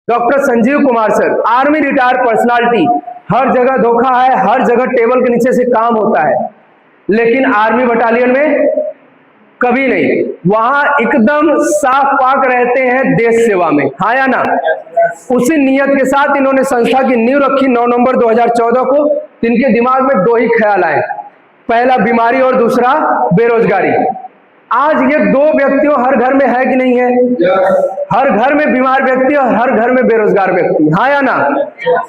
Doctor Sanjeev Kumar sir, army retired personality. हर जगह धोखा है, हर जगह टेबल के नीचे से काम होता है, लेकिन आर्मी बटालियन में कभी नहीं। वहां एकदम साफ पाक रहते हैं देश सेवा में, हाँ या ना। उसी नियत के साथ इन्होंने संस्था की नींव रखी 9 नवंबर 2014 को। इनके दिमाग में दो ही ख्याल आए, पहला बीमारी और दूसरा बेरोजगारी। आज ये दो व्यक्तियों हर घर में है कि नहीं है? हर घर में बीमार व्यक्ति और हर घर में बेरोजगार व्यक्ति, हाँ या ना।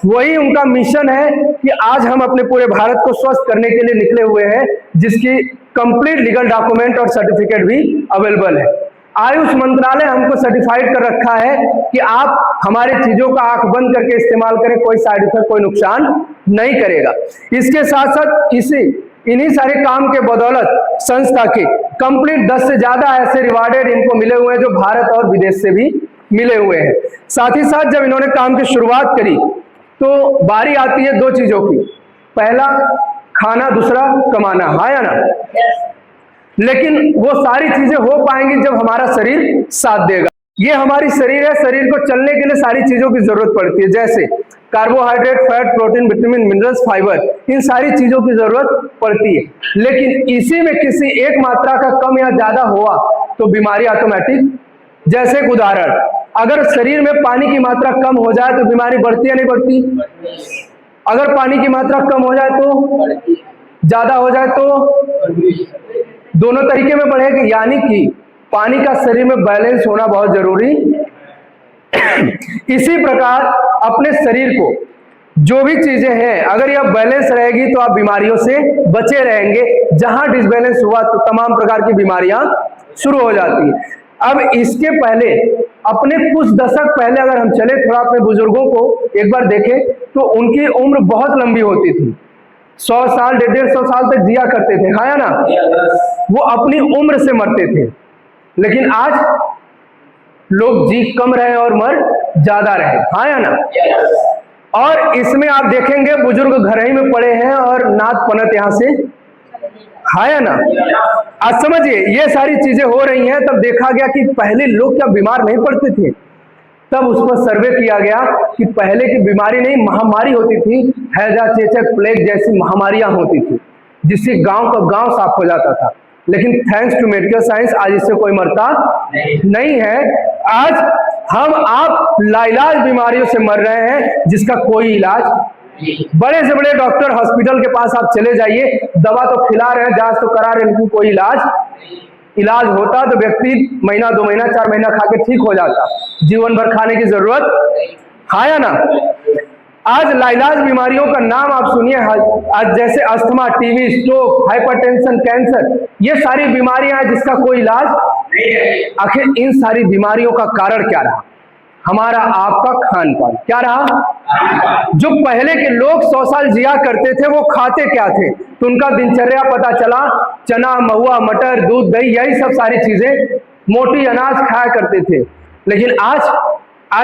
वही उनका मिशन है कि आज हम अपने पूरे भारत को स्वस्थ करने के लिए निकले हुए हैं, जिसकी कंप्लीट लीगल डॉक्यूमेंट और सर्टिफिकेट भी अवेलेबल है। आयुष मंत्रालय हमको सर्टिफाइड कर रखा है कि आप हमारे चीजों का आंख बंद करके इस्तेमाल करें, कोई साइड इफेक्ट, कोई नुकसान नहीं करेगा। इसके साथ साथ इन्हीं सारे काम के बदौलत संस्था के कंप्लीट 10 से ज्यादा ऐसे रिवार्डेड इनको मिले हुए हैं जो भारत और विदेश से भी मिले हुए हैं। साथ ही साथ जब इन्होंने काम की शुरुआत करी तो बारी आती है दो चीजों की, पहला खाना, दूसरा कमाना, हाँ या ना। लेकिन वो सारी चीजें हो पाएंगी जब हमारा शरीर साथ देगा। ये हमारी शरीर है, शरीर को चलने के लिए सारी चीजों की जरूरत पड़ती है, जैसे carbohydrate, fat, protein, vitamin, minerals, fibre, इन सारी चीजों की जरूरत पड़ती है। लेकिन इसी में किसी एक मात्रा का कम या ज्यादा हुआ तो बीमारी ऑटोमेटिक। जैसे एक उदाहरण, अगर शरीर में पानी की मात्रा कम हो जाए तो बीमारी बढ़ती है नहीं बढ़ती? अगर पानी की मात्रा कम हो जाए तो, ज्यादा हो जाए तो, दोनों तरीके में बढ़ेगी। यानी कि पानी का शरीर में बैलेंस होना बहुत जरूरी। इसी प्रकार अपने शरीर को जो भी चीजें हैं, अगर यह बैलेंस रहेगी तो आप बीमारियों से बचे रहेंगे। जहां डिसबैलेंस हुआ तो तमाम प्रकार की बीमारियां शुरू हो जाती हैं। अब इसके पहले, अपने कुछ दशक पहले अगर हम चले थोड़ा, अपने बुजुर्गों को एक बार देखें तो उनकी उम्र बहुत लंबी होती थी, 100 साल 150 साल तक जिया करते थे, हाँ या ना। वो अपनी उम्र से मरते थे। लेकिन आज लोग जी कम रहे और मर ज्यादा रहे, हाँ या ना। और इसमें आप देखेंगे बुजुर्ग घर ही में पड़े हैं और नाथ पनत यहां से, हाँ या ना। आज समझिए ये सारी चीजें हो रही हैं। तब देखा गया कि पहले लोग क्या बीमार नहीं पड़ते थे, तब उस पर सर्वे किया गया कि पहले की बीमारी नहीं, महामारी होती थी। हैजा, चेचक, प्लेग जैसी महामारियां होती थी, जिससे गांव का गांव साफ हो जाता था। लेकिन थैंक्स टू मेडिकल साइंस आज इससे कोई मरता नहीं है। आज हम आप लाइलाज बीमारियों से मर रहे हैं जिसका कोई इलाज। बड़े से बड़े डॉक्टर हॉस्पिटल के पास आप चले जाइए, दवा तो खिला रहे हैं, जांच तो करा रहे हैं, लेकिन कोई इलाज होता तो व्यक्ति महीना 2 महीना 4 महीना खा के ठीक हो जाता, जीवन भर खाने की जरूरत, हाँ या ना। आज लाइलाज बीमारियों का नाम आप सुनिए, आज जैसे asthma, TB, stroke, hypertension, cancer, ये सारी बीमारियां हैं जिसका कोई इलाज नहीं है। आखिर इन सारी बीमारियों का कारण क्या रहा? हमारा आपका खान पान। क्या रहा? जो पहले के लोग 100 साल जिया करते थे वो खाते क्या थे? तो उनका दिनचर्या पता चला, चना, महुआ, मटर, दूध, दही, यही सब सारी चीजें, मोटी अनाज खाया करते थे। लेकिन आज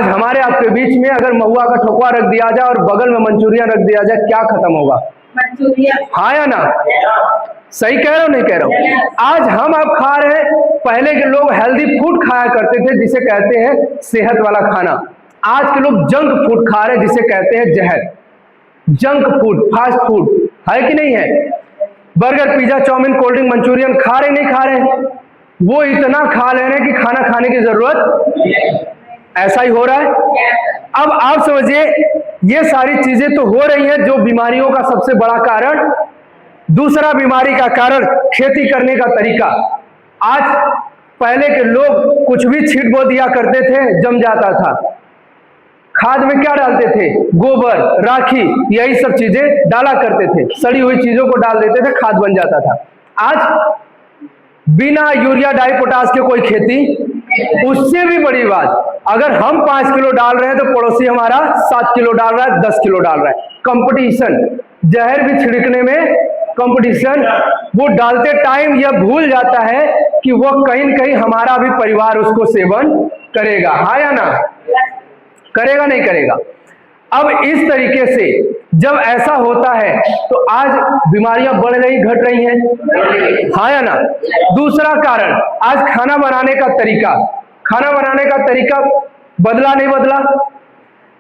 हमारे आपके बीच में अगर महुआ का ठोकवा रख दिया जाए और बगल में मंचूरियन रख दिया जाए, क्या खत्म होगा? मंचूरियन, हाँ या ना। सही कह रहा हूं नहीं कह रहा हूं? आज हम आप खा रहे हैं, पहले के लोग हेल्दी फूड खाया करते थे जिसे कहते हैं सेहत वाला खाना। आज के लोग जंक फूड खा रहे हैं जिसे कहते हैं जहर। जंक फूड, फास्ट फूड है कि नहीं है? Burger, pizza, chow mein, cold drink, Manchurian खा रहे नहीं खा रहे? वो इतना खा ले रहे हैं कि खाना खाने की जरूरत, ऐसा ही हो रहा है। अब आप समझिए ये सारी चीजें तो हो रही हैं जो बीमारियों का सबसे बड़ा कारण। दूसरा बीमारी का कारण खेती करने का तरीका। आज पहले के लोग कुछ भी छींट बो दिया करते थे, जम जाता था। खाद में क्या डालते थे? गोबर, राखी, यही सब चीजें डाला करते थे। सड़ी हुई चीजों को डाल देते थे, खाद बन जाता था। आज बिना यूरिया डाई पोटास के कोई खेती। उससे भी बड़ी बात, अगर हम 5 किलो डाल रहे हैं तो पड़ोसी हमारा 7 किलो डाल रहा है, 10 किलो डाल रहा है। कंपटीशन, जहर भी छिड़कने में कंपटीशन। वो डालते टाइम यह भूल जाता है कि वो कहीं न कहीं हमारा भी परिवार उसको सेवन करेगा, हाँ या ना। करेगा नहीं करेगा? अब इस तरीके से जब ऐसा होता है तो आज बीमारियां बढ़ रही, घट रही हैं, हाँ या ना। दूसरा कारण, आज खाना बनाने का तरीका बदला नहीं बदला?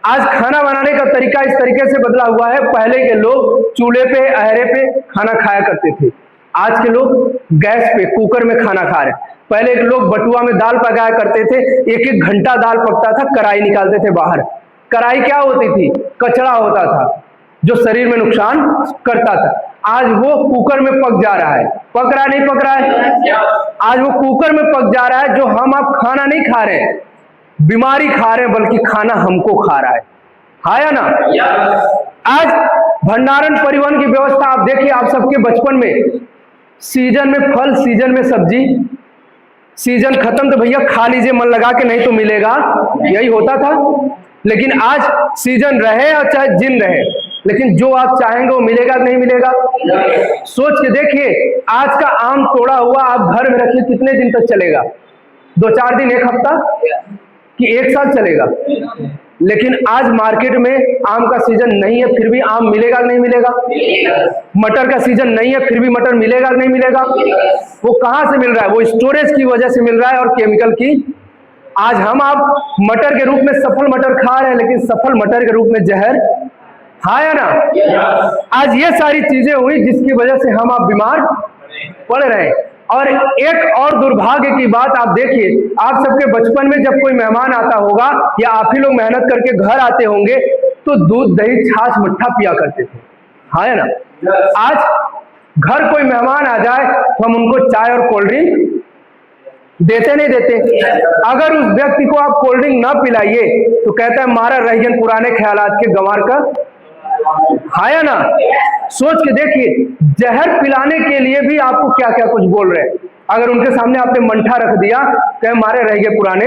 आज खाना बनाने का तरीका इस तरीके से बदला हुआ है। पहले के लोग चूल्हे पे, अहरे पे खाना खाया करते थे। आज के लोग गैस पे, कुकर में खाना खा रहे हैं। पहले के लोग बटुआ में दाल पकाया करते थे, एक एक घंटा दाल पकता था, कढ़ाई निकालते थे बाहर। कढ़ाई क्या होती थी? कचरा होता था जो शरीर में नुकसान करता था। आज वो कुकर में पक जा रहा है। पक रहा है, नहीं पक रहा है? आज वो कुकर में पक जा रहा है। जो हम आप खाना नहीं खा रहे हैं, बीमारी खा रहे हैं, बल्कि खाना हमको खा रहा है। हाँ या ना? आज भंडारण परिवहन की व्यवस्था आप देखिए, आप सबके बचपन में सीजन में फल, सीजन में सब्जी, सीजन खत्म तो भैया खा लीजिए मन लगा के, नहीं तो मिलेगा, यही होता था। लेकिन आज सीजन रहे और चाहे जिन रहे, लेकिन जो आप चाहेंगे वो मिलेगा कि नहीं मिलेगा? सोच के देखिए, आज का आम तोड़ा हुआ आप घर में रखिए, कितने दिन तक चलेगा? 2-4 दिन, एक हफ्ता, कि 1 साल चलेगा? लेकिन आज मार्केट में आम का सीजन नहीं है, फिर भी आम मिलेगा कि नहीं मिलेगा? मटर का सीजन नहीं है, फिर भी मटर मिलेगा कि नहीं मिलेगा? वो कहां से मिल रहा है? वो स्टोरेज की वजह से मिल रहा है और केमिकल की। आज हम आप मटर के रूप में सफल मटर खा रहे हैं, लेकिन सफल मटर के रूप में जहर। हाँ या ना? आज ये सारी चीजें हुई जिसकी वजह से हम आप बीमार पड़ रहे हैं। और एक और दुर्भाग्य की बात आप देखिए, आप सबके बचपन में जब कोई मेहमान आता होगा या आप ही लोग मेहनत करके घर आते होंगे तो दूध, दही, छाछ, मट्ठा पिया करते थे। हाँ या ना? आज घर कोई मेहमान आ जाए तो हम उनको चाय और कोल्ड ड्रिंक देते नहीं देते। अगर उस व्यक्ति को आप कोल्ड ड्रिंक ना पिलाइए तो कहता है मारा रह गए पुराने ख्यालात के गंवार का। हाँ या ना? सोच के देखिए, जहर पिलाने के लिए भी आपको क्या क्या कुछ बोल रहे हैं। अगर उनके सामने आपने मंठा रख दिया, कहे मारे रह गए पुराने।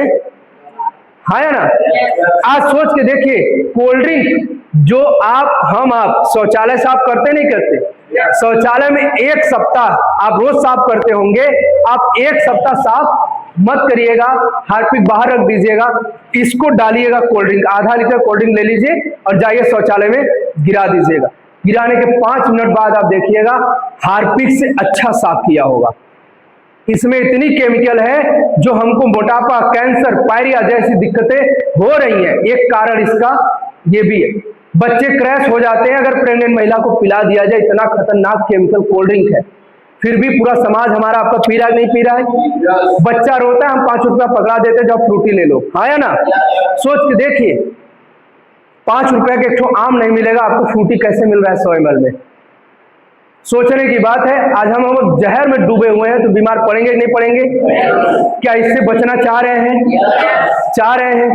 हाँ या ना? आज सोच के देखिए, कोल्ड ड्रिंक जो हम आप शौचालय साफ करते नहीं करते? शौचालय में 1 सप्ताह आप रोज साफ करते होंगे, आप 1 सप्ताह साफ मत करिएगा, हार्पिक बाहर रख दीजिएगा, इसको डालिएगा कोल्ड ड्रिंक, आधा लीटर कोल्ड ड्रिंक ले लीजिए और जाइए शौचालय में गिरा दीजिएगा। गिराने के 5 मिनट बाद आप देखिएगा हार्पिक से अच्छा साफ किया होगा। इसमें इतनी केमिकल है जो हमको मोटापा, कैंसर, पायरिया जैसी दिक्कतें हो रही हैं। एक कारण इसका ये भी है। बच्चे क्रैश हो जाते हैं अगर प्रेग्नेंट महिला को पिला दिया जाए, इतना खतरनाक केमिकल कोल्ड ड्रिंक है। फिर भी पूरा समाज हमारा आपका पी रहा है नहीं पी रहा है? बच्चा रोता है, हम 5 रुपया पकड़ा देते हैं, जाओ फ्रूटी ले लो। हाँ या ना? सोच के देखिए, 5 रुपए के एक ठो आम नहीं मिलेगा, आपको फ्रूटी कैसे मिल रहा है 100 ml में? सोचने की बात है। आज हम जहर में डूबे हुए हैं तो बीमार पड़ेंगे कि नहीं पड़ेंगे? क्या इससे बचना चाह रहे हैं? चाह रहे हैं?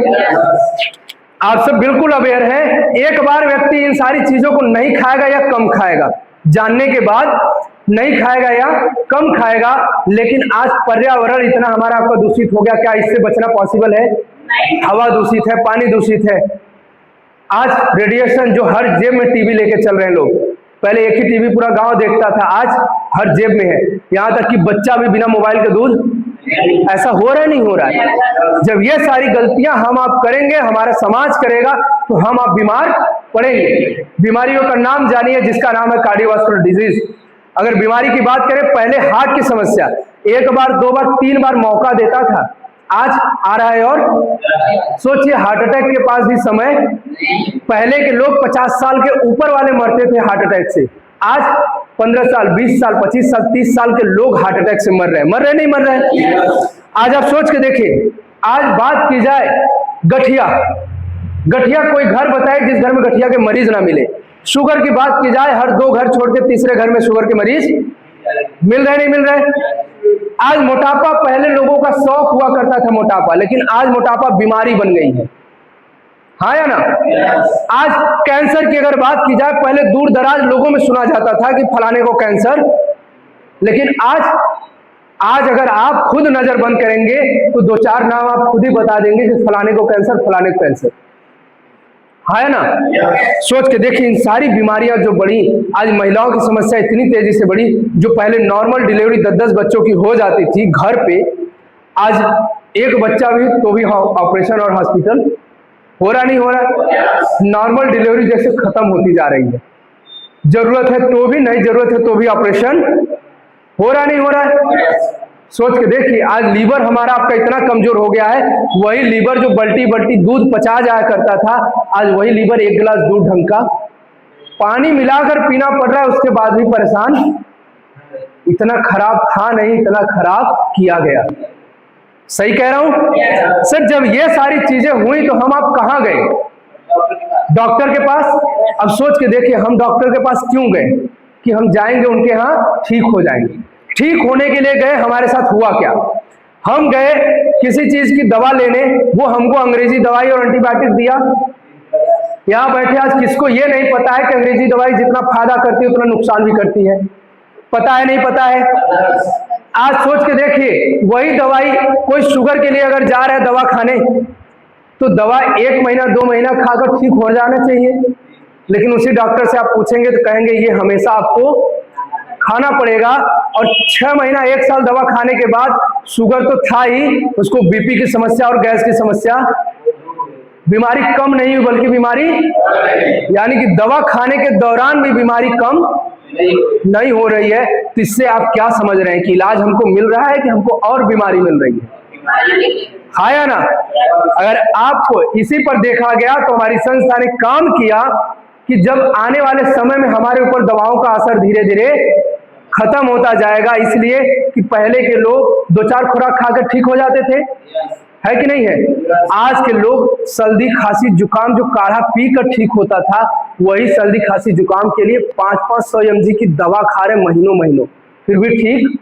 आप सब बिल्कुल अवेयर हैं। एक बार व्यक्ति इन सारी चीजों को नहीं खाएगा या कम खाएगा, जानने के बाद नहीं खाएगा या कम खाएगा। लेकिन आज पर्यावरण इतना हमारा आपका दूषित हो गया, क्या इससे बचना पॉसिबल है? हवा दूषित है, पानी दूषित है। आज रेडिएशन, जो हर जेब में टीवी लेके चल रहे हैं लोग। पहले एक ही टीवी पूरा गांव देखता था, आज हर जेब में है। यहां तक कि बच्चा भी बिना मोबाइल के दूध, ऐसा हो रहा है नहीं हो रहा है? जब ये सारी गलतियां हम आप करेंगे, हमारा समाज करेगा, तो हम आप बीमार पड़ेंगे। बीमारियों का नाम जानिए जिसका नाम है कार्डियोवास्कुलर डिजीज। अगर बीमारी की बात करें, पहले हार्ट की समस्या 1 बार, 2 बार, 3 बार मौका देता था, आज आ रहा है। और सोचिए, हार्ट अटैक के पास भी समय। पहले के लोग 50 साल के ऊपर वाले मरते थे हार्ट अटैक से, आज 15 साल, 20 साल, 25 साल, 30 साल के लोग हार्ट अटैक से मर रहे नहीं मर रहे? आज आप सोच के देखिए। आज बात की जाए गठिया, कोई घर बताए जिस घर में गठिया के मरीज ना मिले। शुगर की बात की जाए, हर 2 घर छोड़ के तीसरे घर में शुगर के मरीज मिल रहे नहीं मिल रहे? आज मोटापा, पहले लोगों का शौक हुआ करता था मोटापा, लेकिन आज मोटापा बीमारी बन गई है। हाँ या ना? आज कैंसर की अगर बात की जाए, पहले दूर दराज लोगों में सुना जाता था कि फलाने को कैंसर, लेकिन आज अगर आप खुद नजर बंद करेंगे तो 2-4 नाम आप खुद ही बता देंगे कि फलाने को कैंसर, फलाने को कैंसर। हाँ है ना? सोच के देखिए, इन सारी बीमारियां जो बढ़ी, आज महिलाओं की समस्या इतनी तेजी से बढ़ी। जो पहले नॉर्मल डिलीवरी 10-10 बच्चों की हो जाती थी घर पे, आज 1 बच्चा भी तो भी ऑपरेशन और हॉस्पिटल हो रहा नहीं हो रहा। नॉर्मल डिलीवरी जैसे खत्म होती जा रही है। जरूरत है तो भी, नहीं जरूरत है तो भी ऑपरेशन हो रहा नहीं हो रहा है। सोच के देखिए, आज लीवर हमारा आपका इतना कमजोर हो गया है, वही लीवर जो बल्टी बल्टी दूध पचा जाया करता था, आज वही लीवर एक गिलास दूध ढंग का पानी मिलाकर पीना पड़ रहा है, उसके बाद भी परेशान। इतना खराब था नहीं, इतना खराब किया गया। सही कह रहा हूं सर? जब ये सारी चीजें हुई तो हम आप कहां गए? डॉक्टर के पास। अब सोच के देखिए, हम डॉक्टर के पास क्यों गए? कि हम जाएंगे उनके यहाँ ठीक हो जाएंगे। ठीक होने के लिए गए, हमारे साथ हुआ क्या? हम गए किसी चीज की दवा लेने, वो हमको अंग्रेजी दवाई और एंटीबायोटिक दिया। यहाँ बैठे आज किसको ये नहीं पता है कि अंग्रेजी दवाई जितना फायदा करती है उतना नुकसान भी करती है? पता है नहीं पता है? आज सोच के देखिए, वही दवाई कोई शुगर के लिए अगर जा रहा है दवा खाने, तो दवा 1 महीना 2 महीना खाकर ठीक हो जाना चाहिए, लेकिन उसी डॉक्टर से आप पूछेंगे तो कहेंगे ये हमेशा आपको खाना पड़ेगा। और 6 महीना 1 साल दवा खाने के बाद शुगर तो था ही, उसको बीपी की समस्या और गैस की समस्या, बीमारी कम नहीं हुई बल्कि बीमारी, यानी कि दवा खाने के दौरान भी बीमारी कम नहीं हो रही है। तो इससे आप क्या समझ रहे हैं कि इलाज हमको मिल रहा है कि हमको और बीमारी मिल रही है? हाँ या ना? अगर आपको इसी पर देखा गया तो हमारी संस्था ने काम किया कि जब आने वाले समय में हमारे ऊपर दवाओं का असर धीरे धीरे खत्म होता जाएगा, इसलिए कि पहले के लोग 2-4 खुराक खाकर ठीक हो जाते थे, है कि नहीं है? आज के लोग सर्दी खांसी जुकाम जो काढ़ा पीकर ठीक होता था, वही सर्दी खांसी जुकाम के लिए 500-500 mg की दवा खा रहे महीनों महीनों, फिर भी ठीक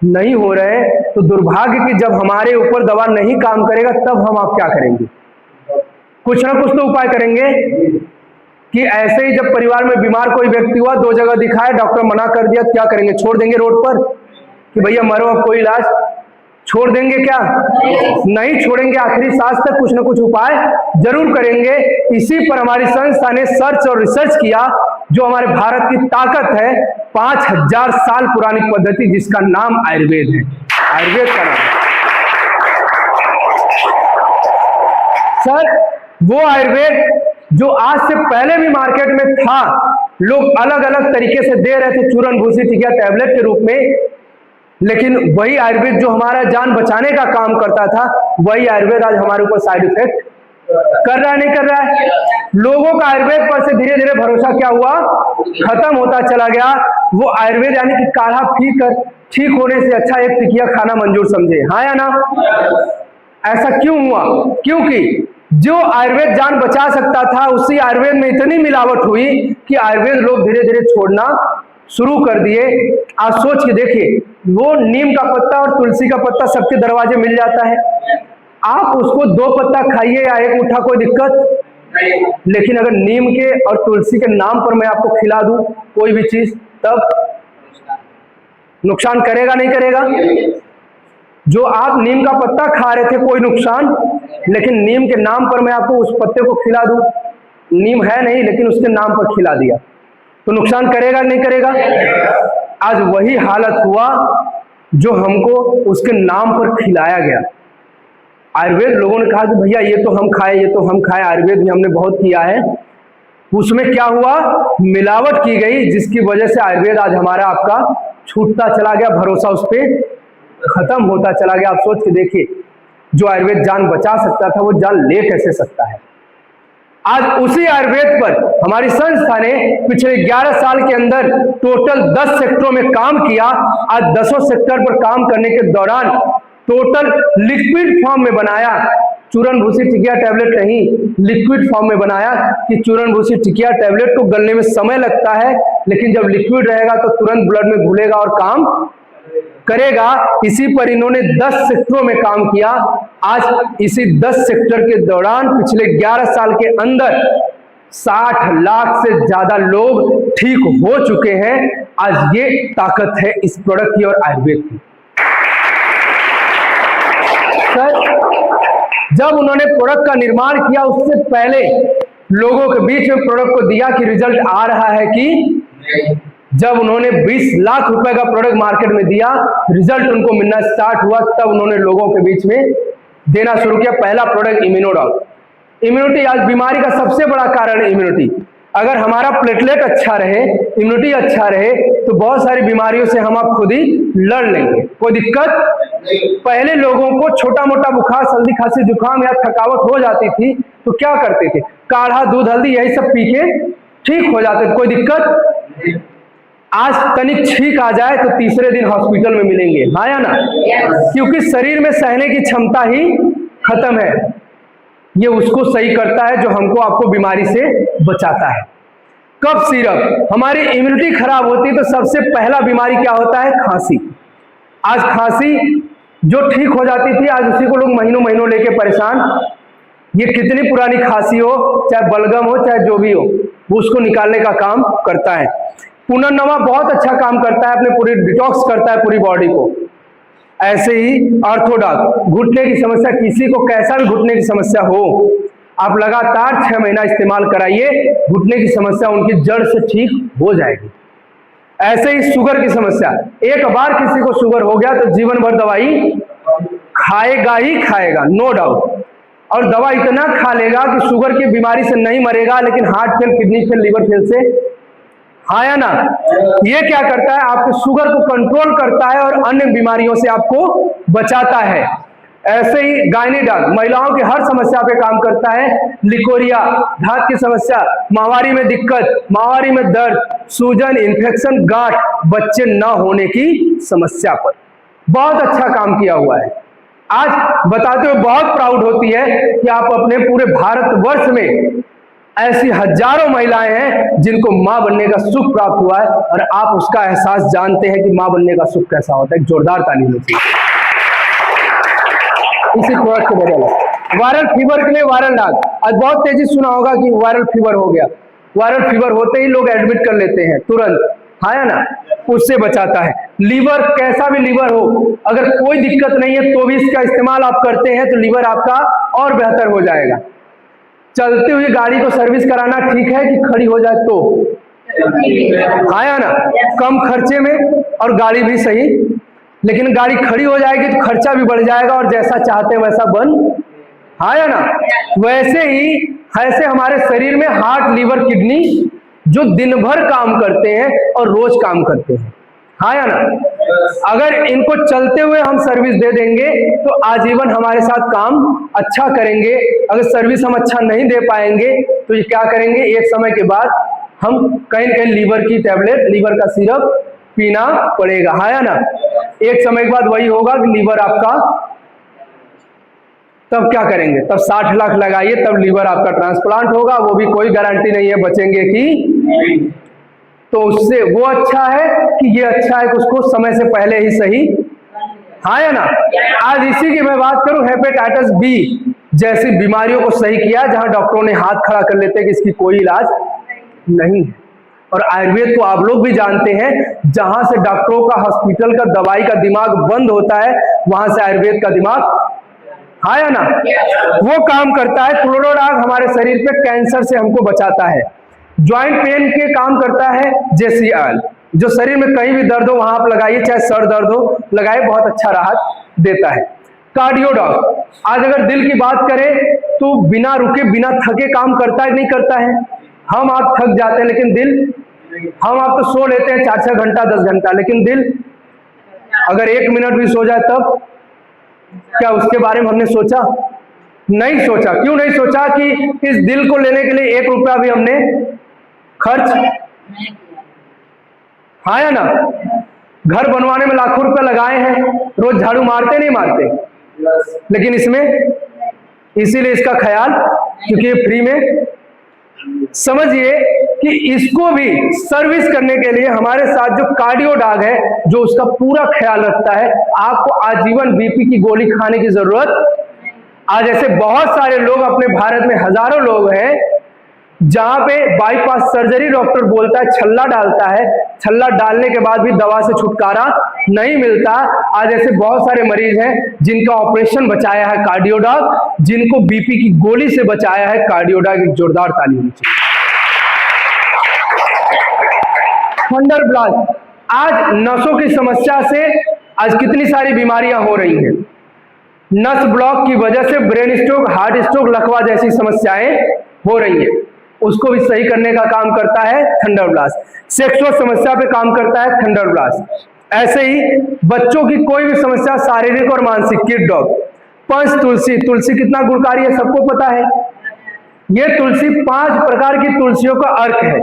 नहीं हो रहे। तो दुर्भाग्य कि जब हमारे ऊपर दवा नहीं काम करेगा तब हम आप क्या करेंगे? कुछ ना कुछ तो उपाय करेंगे। कि ऐसे ही जब परिवार में बीमार कोई व्यक्ति हुआ, 2 जगह दिखाए, डॉक्टर मना कर दिया, क्या करेंगे? छोड़ देंगे रोड पर कि भैया मरो, अब कोई इलाज? छोड़ देंगे क्या? नहीं छोड़ेंगे, आखिरी सांस तक कुछ ना कुछ उपाय जरूर करेंगे। इसी पर हमारी संस्था ने सर्च और रिसर्च किया, जो हमारे भारत की ताकत है, 5000 साल पुरानी पद्धति जिसका नाम आयुर्वेद है। आयुर्वेद का नाम सर, वो आयुर्वेद जो आज से पहले भी मार्केट में था, लोग अलग अलग तरीके से दे रहे थे, चूरन भूसी टिकिया टैबलेट के रूप में, लेकिन वही आयुर्वेद जो हमारा जान बचाने का काम करता था, वही आयुर्वेद आज हमारे ऊपर साइड इफेक्ट कर रहा है, नहीं कर रहा है? लोगों का आयुर्वेद पर से धीरे धीरे भरोसा क्या हुआ? खत्म होता चला गया। वो आयुर्वेद यानी कि काढ़ा पीकर ठीक होने से अच्छा एक टिकिया खाना मंजूर समझे। हाँ या ना? ऐसा क्यों हुआ? क्योंकि जो आयुर्वेद जान बचा सकता था, उसी आयुर्वेद में इतनी मिलावट हुई कि आयुर्वेद लोग धीरे धीरे छोड़ना शुरू कर दिए। आज सोच के देखिए, वो नीम का पत्ता और तुलसी का पत्ता सबके दरवाजे मिल जाता है, आप उसको 2 पत्ता खाइए या 1 मुट्ठा, कोई दिक्कत नहीं। लेकिन अगर नीम के और तुलसी के नाम पर मैं आपको खिला दूं कोई भी चीज, तब नुकसान करेगा नहीं करेगा? जो आप नीम का पत्ता खा रहे थे कोई नुकसान, लेकिन नीम के नाम पर मैं आपको उस पत्ते को खिला दूं, नीम है नहीं लेकिन उसके नाम पर खिला दिया, तो नुकसान करेगा नहीं करेगा? आज वही हालत हुआ जो हमको उसके नाम पर खिलाया गया। आयुर्वेद लोगों ने कहा कि भैया ये तो हम खाए, ये तो हम खाए, आयुर्वेद भी हमने बहुत किया है। उसमें क्या हुआ? मिलावट की गई, जिसकी वजह से आयुर्वेद आज हमारा आपका छूटता चला गया, भरोसा उस पर खत्म होता चला गया। आप सोच के देखिए, जो आयुर्वेद जान बचा सकता था वो जान ले कैसे सकता है? आज उसी आयुर्वेद पर हमारी संस्था ने पिछले 11 साल के अंदर टोटल 10 सेक्टरों में काम किया। आज 10 सेक्टर पर काम करने के दौरान टोटल लिक्विड फॉर्म में बनाया, चूरन भूसी टिकिया टैबलेट नहीं, लिक्विड फॉर्म में बनाया कि चूरन भूसी टिकिया टैबलेट को गलने में समय लगता है, लेकिन जब लिक्विड रहेगा तो तुरंत ब्लड में घुलेगा और काम करेगा। इसी पर इन्होंने 10 सेक्टरों में काम किया। आज इसी 10 सेक्टर के दौरान पिछले 11 साल के अंदर 60 लाख से ज्यादा लोग ठीक हो चुके हैं। आज ये ताकत है इस प्रोडक्ट की और आयुर्वेद की। सर, जब उन्होंने प्रोडक्ट का निर्माण किया उससे पहले लोगों के बीच में प्रोडक्ट को दिया कि रिजल्ट आ रहा है कि जब उन्होंने 20 लाख रुपए का प्रोडक्ट मार्केट में दिया, रिजल्ट उनको मिलना स्टार्ट हुआ, तब उन्होंने लोगों के बीच में देना शुरू किया। पहला प्रोडक्ट इम्यूनोडॉग। इम्यूनिटी, आज बीमारी का सबसे बड़ा कारण है इम्यूनिटी। अगर हमारा प्लेटलेट अच्छा रहे, इम्यूनिटी अच्छा रहे, तो बहुत सारी बीमारियों से हम आप खुद ही लड़ लेंगे, कोई दिक्कत। पहले लोगों को छोटा मोटा बुखार, सर्दी खांसी जुकाम या थकावट हो जाती थी तो क्या करते थे, काढ़ा दूध हल्दी यही सब पी के ठीक हो जाते थे, कोई दिक्कत। आज तनिक छींक आ जाए तो तीसरे दिन हॉस्पिटल में मिलेंगे, हाँ या ना, क्योंकि शरीर में सहने की क्षमता ही खत्म है। ये उसको सही करता है जो हमको आपको बीमारी से बचाता है। कफ सिरप, हमारी इम्यूनिटी खराब होती है तो सबसे पहला बीमारी क्या होता है, खांसी। आज खांसी जो ठीक हो जाती थी, आज उसी को लोग महीनों महीनों लेके परेशान। ये कितनी पुरानी खांसी हो, चाहे बलगम हो, चाहे जो भी हो, वो उसको निकालने का काम करता है। पुनर्नवा बहुत अच्छा काम करता है, अपने पूरी डिटॉक्स करता है पूरी बॉडी को। ऐसे ही ऑर्थोडॉक्स, घुटने की समस्या, किसी को कैसा भी घुटने की समस्या हो, आप लगातार 6 महीना इस्तेमाल कराइए, घुटने की समस्या उनकी जड़ से ठीक हो जाएगी। ऐसे ही शुगर की समस्या, एक बार किसी को शुगर हो गया तो जीवन भर दवाई खाएगा ही खाएगा, नो डाउट। और दवा इतना खा लेगा कि शुगर की बीमारी से नहीं मरेगा, लेकिन heart fail, kidney fail, liver fail से, हाँ या ना। ये क्या करता है, आपके शुगर को कंट्रोल करता है और अन्य बीमारियों से आपको बचाता है। ऐसे ही गायनीडॉग, महिलाओं की हर समस्या पे काम करता है। लिकोरिया, धात की समस्या, माहवारी में दिक्कत, माहवारी में दर्द, सूजन, इन्फेक्शन, गांठ, बच्चे न होने की समस्या पर बहुत अच्छा काम किया हुआ है। आज बताते हुए बहुत प्राउड होती है कि आप अपने पूरे भारतवर्ष में ऐसी हजारों महिलाएं हैं जिनको मां बनने का सुख प्राप्त हुआ है, और आप उसका एहसास जानते हैं कि मां बनने का सुख कैसा होता है। एक जोरदार ताली होती है इसी प्रोडक्ट के बदले। वायरल फीवर के लिए वायरल डाग, आज बहुत तेजी सुना होगा कि वायरल फीवर हो गया। वायरल फीवर होते ही लोग एडमिट कर लेते हैं तुरंत, हाँ या ना, उससे बचाता है। लीवर, कैसा भी लीवर हो, अगर कोई दिक्कत नहीं है तो भी इसका इस्तेमाल आप करते हैं तो लीवर आपका और बेहतर हो जाएगा। चलती हुई गाड़ी को सर्विस कराना ठीक है कि खड़ी हो जाए तो, हाँ या ना, कम खर्चे में और गाड़ी भी सही। लेकिन गाड़ी खड़ी हो जाएगी तो खर्चा भी बढ़ जाएगा और जैसा चाहते हैं वैसा बन, हाँ या ना। वैसे ही ऐसे हमारे शरीर में हार्ट, लीवर, किडनी जो दिन भर काम करते हैं और रोज काम करते हैं, हाँ या ना। अगर इनको चलते हुए हम सर्विस दे देंगे तो आजीवन हमारे साथ काम अच्छा करेंगे। अगर सर्विस हम अच्छा नहीं दे पाएंगे तो ये क्या करेंगे, एक समय के बाद हम कहीं न कहीं लीवर की टैबलेट, लीवर का सिरप पीना पड़ेगा, हाँ या ना। एक समय के बाद वही होगा कि लीवर आपका, तब क्या करेंगे, तब 60 लाख लगाइए तब लीवर आपका ट्रांसप्लांट होगा, वो भी कोई गारंटी नहीं है बचेंगे कि। तो उससे वो अच्छा है कि ये अच्छा है कि उसको समय से पहले ही सही, हाँ या ना। आज इसी की मैं बात करूं, हेपेटाइटिस बी जैसी बीमारियों को सही किया जहां डॉक्टरों ने हाथ खड़ा कर लेते हैं कि इसकी कोई इलाज नहीं है। और आयुर्वेद को आप लोग भी जानते हैं, जहां से डॉक्टरों का, हॉस्पिटल का, दवाई का दिमाग बंद होता है, वहां से आयुर्वेद का दिमाग, हाँ या ना, वो काम करता है। क्लोरोडाग हमारे शरीर पे कैंसर से हमको बचाता है। ज्वाइंट पेन के काम करता है जेसी ऑयल, जो शरीर में कहीं भी दर्द हो वहां आप लगाइए, चाहे सर दर्द हो लगाइए, बहुत अच्छा राहत देता है। कार्डियोडॉग, आज अगर दिल की बात करें तो बिना रुके, बिना थके काम करता है, नहीं करता है। हम आप थक जाते हैं लेकिन दिल, हम आप तो सो लेते हैं 4-6 घंटा 10 घंटा, लेकिन दिल अगर 1 मिनट भी सो जाए तब क्या उसके बारे में हमने सोचा? नहीं सोचा। क्यों नहीं सोचा कि इस दिल को लेने के लिए 1 रुपया भी हमने खर्च, हाँ या ना। घर बनवाने में लाखों रुपए लगाए हैं, रोज झाड़ू मारते नहीं मारते, लेकिन इसमें, इसीलिए इसका ख्याल, क्योंकि ये फ्री में। समझिए कि इसको भी सर्विस करने के लिए हमारे साथ जो कार्डियोडॉग है, जो उसका पूरा ख्याल रखता है, आपको आजीवन बीपी की गोली खाने की जरूरत। आज ऐसे बहुत सारे लोग अपने भारत में, हजारों लोग हैं जहां पे बाईपास सर्जरी डॉक्टर बोलता है छल्ला डालता है, छल्ला डालने के बाद भी दवा से छुटकारा नहीं मिलता। आज ऐसे बहुत सारे मरीज हैं जिनका ऑपरेशन बचाया है कार्डियोडॉग, जिनको बीपी की गोली से बचाया है कार्डियोडॉग। एक जोरदार ताली होनी चाहिए। थंडर ब्लास्ट, आज नसों की समस्या से आज कितनी सारी बीमारियां हो रही हैं। नस ब्लॉक की वजह से ब्रेन स्ट्रोक, हार्ट स्ट्रोक, लकवा जैसी समस्याएं हो रही है। उसको भी सही करने का काम करता है थंडर ब्लास्ट। सेक्सुअल समस्या पे काम करता है थंडर ब्लास्ट। ऐसे ही बच्चों की कोई भी समस्या शारीरिक और मानसिक, किड डॉग। पंच तुलसी, तुलसी कितना गुणकारी है सबको पता है। ये तुलसी 5 प्रकार की तुलसियों का अर्क है,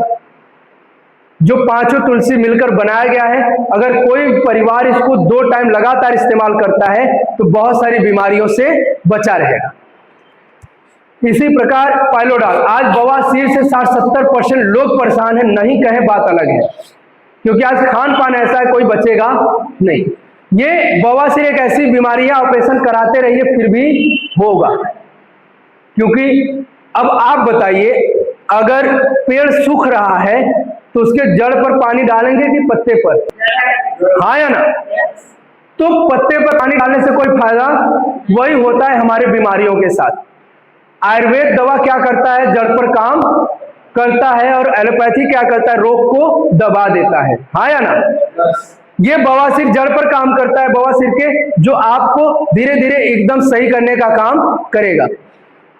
जो पांचों तुलसी मिलकर बनाया गया है। अगर कोई परिवार इसको 2 टाइम लगातार इस्तेमाल करता है तो बहुत सारी बीमारियों से बचा रहेगा। इसी प्रकार पाइलोडॉल, आज बवासीर से 60-70% लोग परेशान हैं, नहीं कहे बात अलग है, क्योंकि आज खान पान ऐसा है कोई बचेगा नहीं। ये बवासीर एक ऐसी बीमारी है, ऑपरेशन कराते रहिए फिर भी होगा। क्योंकि अब आप बताइए, अगर पेड़ सूख रहा है तो उसके जड़ पर पानी डालेंगे कि पत्ते पर? हाँ या ना? तो पत्ते पर पानी डालने से कोई फायदा, वही होता है हमारे बीमारियों के साथ। आयुर्वेद दवा क्या करता है? जड़ पर काम करता है, और एलोपैथी क्या करता है? रोग को दबा देता है। हाँ या ना? ये बवासीर जड़ पर काम करता है, बवासीर के, जो आपको धीरे धीरे एकदम सही करने का काम करेगा।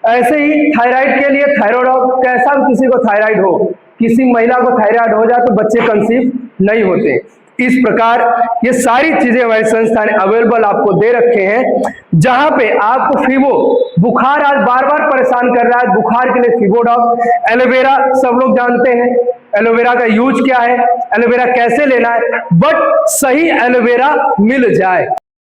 ऐसे ही थायराइड के लिए थायरोडॉग, कैसा भी किसी को थायराइड हो, किसी महिला को थायराइड हो जाए तो बच्चे कंसीव नहीं होते। इस प्रकार ये सारी चीजें हमारे संस्थान अवेलेबल आपको दे रखे हैं, जहां पे आपको फीवो, बुखार आज बार बार परेशान कर रहा है, बुखार के लिए फीवोडॉग। एलोवेरा सब लोग जानते हैं, एलोवेरा का यूज क्या है, एलोवेरा कैसे लेना है, बट सही एलोवेरा मिल जाए।